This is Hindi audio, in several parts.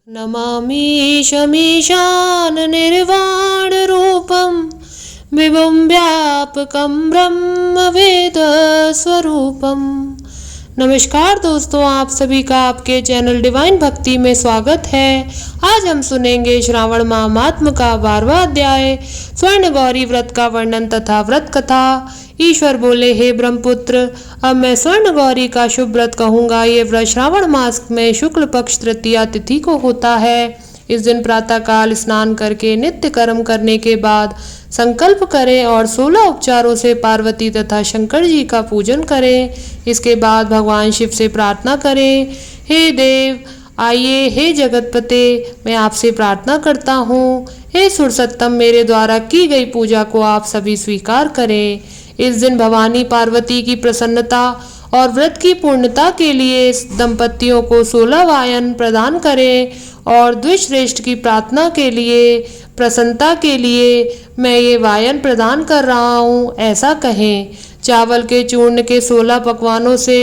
नमामि शमीशान निर्वाणरूपं विभुं व्यापकं ब्रह्मवेदस्वरूपम्। नमस्कार दोस्तों, आप सभी का आपके चैनल डिवाइन भक्ति में स्वागत है। आज हम सुनेंगे श्रावण माह महात्म का 12वां अध्याय स्वर्ण गौरी व्रत का वर्णन तथा व्रत कथा। ईश्वर बोले, हे ब्रह्मपुत्र, अब मैं स्वर्ण गौरी का शुभ व्रत कहूँगा। ये व्रत श्रावण मास में शुक्ल पक्ष तृतीया तिथि को होता है। इस दिन प्रातः काल स्नान करके नित्य कर्म करने के बाद संकल्प करें और 16 उपचारों से पार्वती तथा शंकर जी का पूजन करें। इसके बाद भगवान शिव से प्रार्थना करें, हे देव आइए, हे जगतपते, मैं आपसे प्रार्थना करता हूँ, हे सुरसत्तम, मेरे द्वारा की गई पूजा को आप सभी स्वीकार करें। इस दिन भवानी पार्वती की प्रसन्नता और व्रत की पूर्णता के लिए दंपतियों को 16 वायन प्रदान करें और द्विश्रेष्ठ की प्रार्थना के लिए, प्रसन्नता के लिए मैं ये वायन प्रदान कर रहा हूँ, ऐसा कहें। चावल के चूर्ण के 16 पकवानों से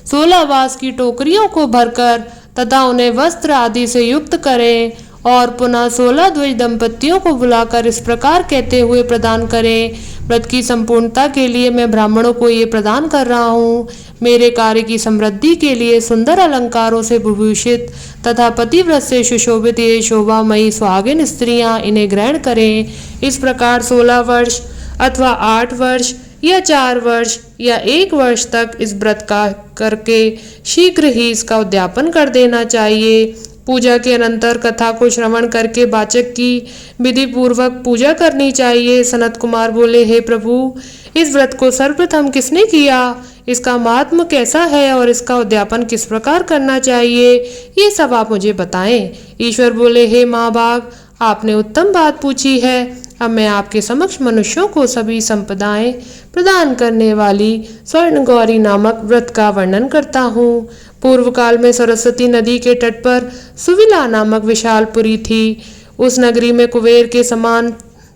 16 वास की टोकरियों को भरकर तथा उन्हें वस्त्र आदि से युक्त करें और पुनः 16 द्विज दंपतियों को बुलाकर इस प्रकार कहते हुए प्रदान करें, व्रत की संपूर्णता के लिए मैं ब्राह्मणों को ये प्रदान कर रहा हूँ। मेरे कार्य की समृद्धि के लिए सुंदर अलंकारों से विभूषित तथा पतिव्रत से सुशोभित ये शोभामयी सुहागिन स्त्रियां इन्हें ग्रहण करें। इस प्रकार 16 वर्ष अथवा 8 वर्ष या 4 वर्ष या 1 वर्ष तक इस व्रत का करके शीघ्र ही इसका उद्यापन कर देना चाहिए। पूजा के अनंतर कथा को श्रवण करके वाचक की विधि पूर्वक पूजा करनी चाहिए। सनत कुमार बोले, हे प्रभु, इस व्रत को सर्वप्रथम किसने किया, इसका महात्म कैसा है और इसका उद्यापन किस प्रकार करना चाहिए, ये सब आप मुझे बताएं। ईश्वर बोले, हे महाभाग, आपने उत्तम बात पूछी है। अब मैं आपके समक्ष मनुष्यों को सभी संपदाएं प्रदान करने वाली स्वर्ण गौरी नामक व्रत का वर्णन करता हूँ। पूर्व काल में सरस्वती नदी के तट पर सुविला नामक विशालपुरी थी। उस नगरी में कुबेर के समान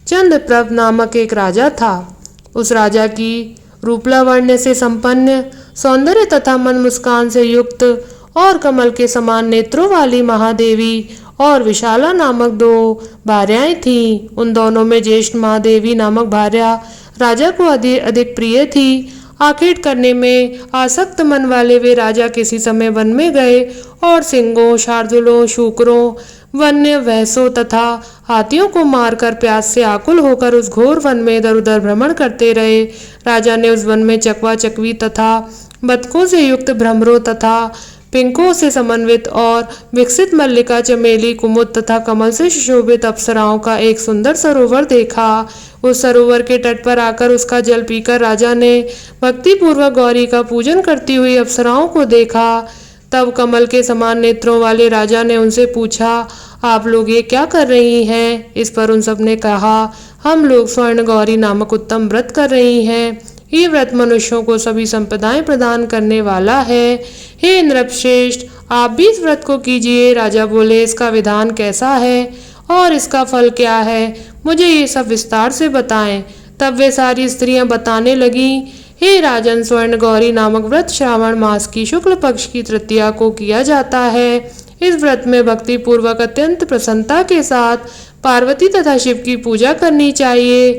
चंद्रप्रभ नामक एक राजा था। उस राजा की रूपलावण्य से संपन्न, सौंदर्य तथा मन मुस्कान से युक्त और कमल के समान नेत्रों वाली महादेवी और विशाला नामक 2 भार्याएं थीं। उन दोनों में ज्येष्ठ महादेवी नामक भार्या राजा को अधिक प्रिय थी। आखेट करने में आसक्त मन वाले वे राजा किसी समय वन में गए और सिंहों, शार्दुलों, शूकरों, वन्य भैंसों तथा हाथियों को मारकर प्यास से आकुल होकर उस घोर वन में इधर उधर भ्रमण करते रहे। राजा ने उस वन में चकवा चकवी तथा बतखों से युक्त भ्रमरों तथा पिंकों से समन्वित और विकसित मल्लिका, चमेली, कुमुद तथा कमल से सुशोभित अप्सराओं का एक सुंदर सरोवर देखा। उस सरोवर के तट पर आकर उसका जल पीकर राजा ने भक्ति पूर्वक गौरी का पूजन करती हुई अप्सराओं को देखा। तब कमल के समान नेत्रों वाले राजा ने उनसे पूछा, आप लोग ये क्या कर रही हैं? इस पर उन सब ने कहा, हम लोग स्वर्ण गौरी नामक उत्तम व्रत कर रही हैं। ये व्रत मनुष्यों को सभी संपदाएं प्रदान करने वाला है। हे इंद्रश्रेष्ठ, आप भी इस व्रत को कीजिए। राजा बोले, इसका विधान कैसा है और इसका फल क्या है, मुझे ये सब विस्तार से बताएं। तब वे सारी स्त्रियां बताने लगीं, हे राजन, स्वर्ण गौरी नामक व्रत श्रावण मास की शुक्ल पक्ष की तृतीया को किया जाता है। इस व्रत में भक्ति पूर्वक अत्यंत प्रसन्नता के साथ पार्वती तथा शिव की पूजा करनी चाहिए।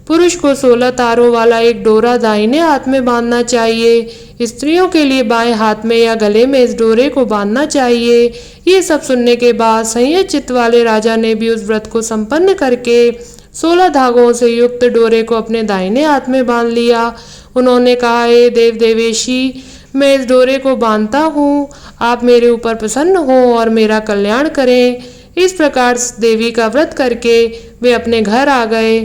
पुरुष को 16 तारों वाला एक डोरा दाहिने हाथ में बांधना चाहिए। स्त्रियों के लिए बाएं हाथ में या गले में इस डोरे को बांधना चाहिए। ये सब सुनने के बाद संयत चित्त वाले राजा ने भी उस व्रत को संपन्न करके 16 धागों से युक्त डोरे को अपने दाहिने हाथ में बांध लिया। उन्होंने कहा, हे देव देवेशी, मैं इस डोरे को बांधता हूँ, आप मेरे ऊपर प्रसन्न हो और मेरा कल्याण करें। इस प्रकार देवी का व्रत करके वे अपने घर आ गए।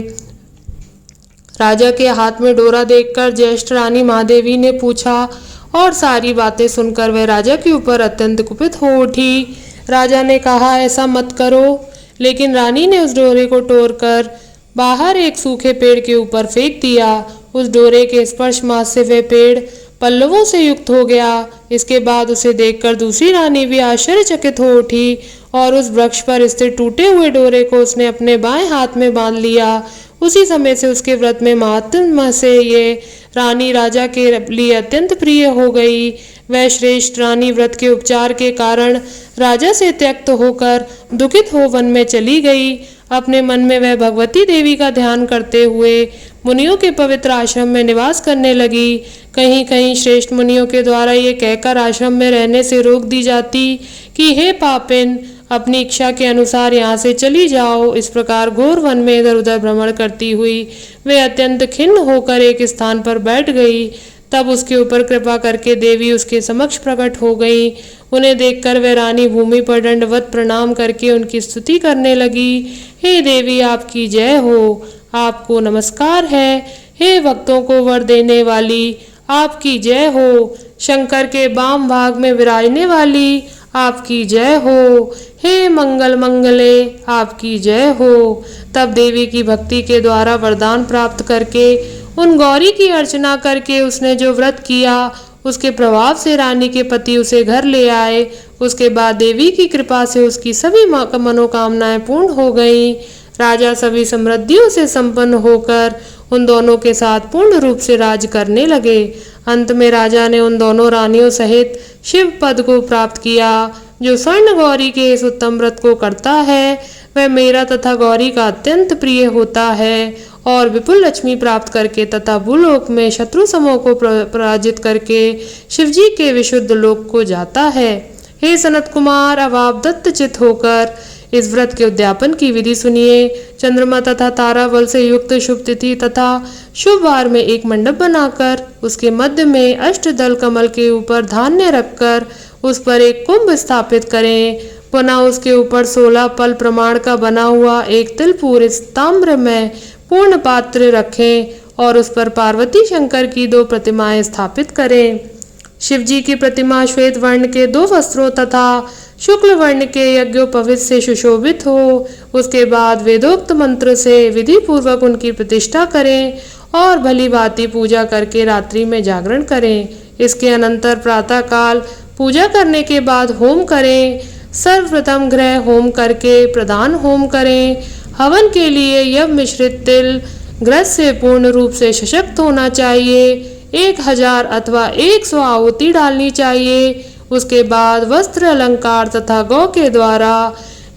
राजा के हाथ में डोरा देखकर ज्येष्ठ रानी महादेवी ने पूछा और सारी बातें सुनकर वह राजा के ऊपर अत्यंत कुपित हो उठी। राजा ने कहा, ऐसा मत करो, लेकिन रानी ने उस डोरे को तोड़कर बाहर एक सूखे पेड़ के ऊपर फेंक दिया। उस डोरे के स्पर्श मात्र से वह पेड़ पल्लवों से युक्त हो गया। इसके बाद उसे देखकर दूसरी रानी भी आश्चर्यचकित हो उठी और उस वृक्ष पर स्थिर टूटे हुए डोरे को उसने अपने बाएं हाथ में बांध लिया। उसी समय से उसके व्रत में महात्म्य से ये रानी राजा के लिए अत्यंत प्रिय हो गई। वह श्रेष्ठ रानी व्रत के उपचार के कारण राजा से त्यक्त होकर दुखित हो वन में चली गई। अपने मन में वह भगवती देवी का ध्यान करते हुए मुनियों के पवित्र आश्रम में निवास करने लगी। कहीं कहीं श्रेष्ठ मुनियों के द्वारा ये कहकर आश्रम में रहने से रोक दी जाती कि हे पापिन, अपनी इच्छा के अनुसार यहाँ से चली जाओ। इस प्रकार घोर वन में इधर उधर भ्रमण करती हुई वे अत्यंत खिन्न होकर एक स्थान पर बैठ गई। तब उसके ऊपर कृपा करके देवी उसके समक्ष प्रकट हो गई। उन्हें देखकर वह रानी भूमि पर दंडवत प्रणाम करके उनकी स्तुति करने लगी। हे देवी, आपकी जय हो, आपको नमस्कार है। हे भक्तों को वर देने वाली, आपकी जय हो। शंकर के वाम भाग में विराजने वाली, आपकी जय हो। हे मंगल मंगले, आपकी जय हो। तब देवी की भक्ति के द्वारा वरदान प्राप्त करके उन गौरी की अर्चना करके उसने जो व्रत किया उसके प्रभाव से रानी के पति उसे घर ले आए। उसके बाद देवी की कृपा से उसकी सभी मनोकामनाएं पूर्ण हो गईं। राजा सभी समृद्धियों से संपन्न होकर उन दोनों के साथ पूर्ण रूप से राज करने लगे। अंत में राजा ने उन दोनों रानियों सहित शिव पद को प्राप्त किया। जो स्वर्ण गौरी के इस उत्तम व्रत को करता है वह मेरा तथा गौरी का अत्यंत प्रिय होता है और विपुल लक्ष्मी प्राप्त करके तथा भूलोक में शत्रु समूह को पराजित करके शिवजी के विशुद्ध लोक को जाता है। हे सनत कुमार, अब आप दत्तचित होकर इस व्रत के उद्यापन की विधि सुनिए। चंद्रमा तथा तारा बल से युक्त शुभ तिथि तथा शुभ वार में एक मंडप बनाकर उसके मध्य में अष्टदल कमल के ऊपर धान्य रखकर उस पर एक कुंभ स्थापित करें। पुनः उसके ऊपर 16 पल प्रमाण का बना हुआ एक तिल पूरित ताम्र में पूर्ण पात्र रखें और उस पर पार्वती शंकर की 2 प्रतिमाएं स्थापित करें। शिवजी की प्रतिमा श्वेत वर्ण के 2 वस्त्रों तथा शुक्ल वर्ण के यज्ञोपवीत से सुशोभित हो। उसके बाद वेदोक्त मंत्र से विधि पूर्वक उनकी प्रतिष्ठा करें और भली भांति पूजा करके रात्रि में जागरण करें। इसके अनंतर प्रातः काल पूजा करने के बाद होम करें। सर्वप्रथम ग्रह होम करके प्रधान होम करें। हवन के लिए यव मिश्रित तिल ग्रह से पूर्ण रूप से सशक्त होना चाहिए। 1000 अथवा 100 आहुति डालनी चाहिए। उसके बाद वस्त्र अलंकार तथा गौ के द्वारा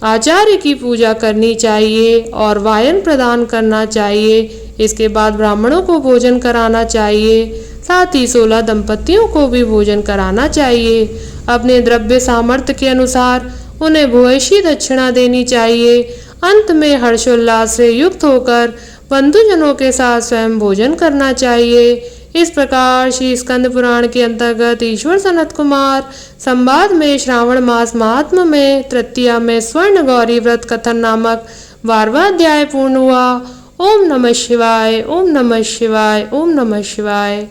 आचार्य की पूजा करनी चाहिए और वायन प्रदान करना चाहिए। इसके बाद ब्राह्मणों को भोजन कराना चाहिए, साथ ही 16 दंपतियों को भी भोजन कराना चाहिए। अपने द्रव्य सामर्थ्य के अनुसार उन्हें भूयसी दक्षिणा देनी चाहिए। अंत में हर्षोल्लास से युक्त होकर बंधुजनों के साथ स्वयं भोजन करना चाहिए। इस प्रकार श्री स्कंद पुराण के अंतर्गत ईश्वर सनत कुमार संवाद में श्रावण मास महात्म्य में तृतीया में स्वर्ण गौरी व्रत कथन नामक 12वां अध्याय पूर्ण हुआ। ओम नमः शिवाय, ओम नमः शिवाय, ओम नमः शिवाय।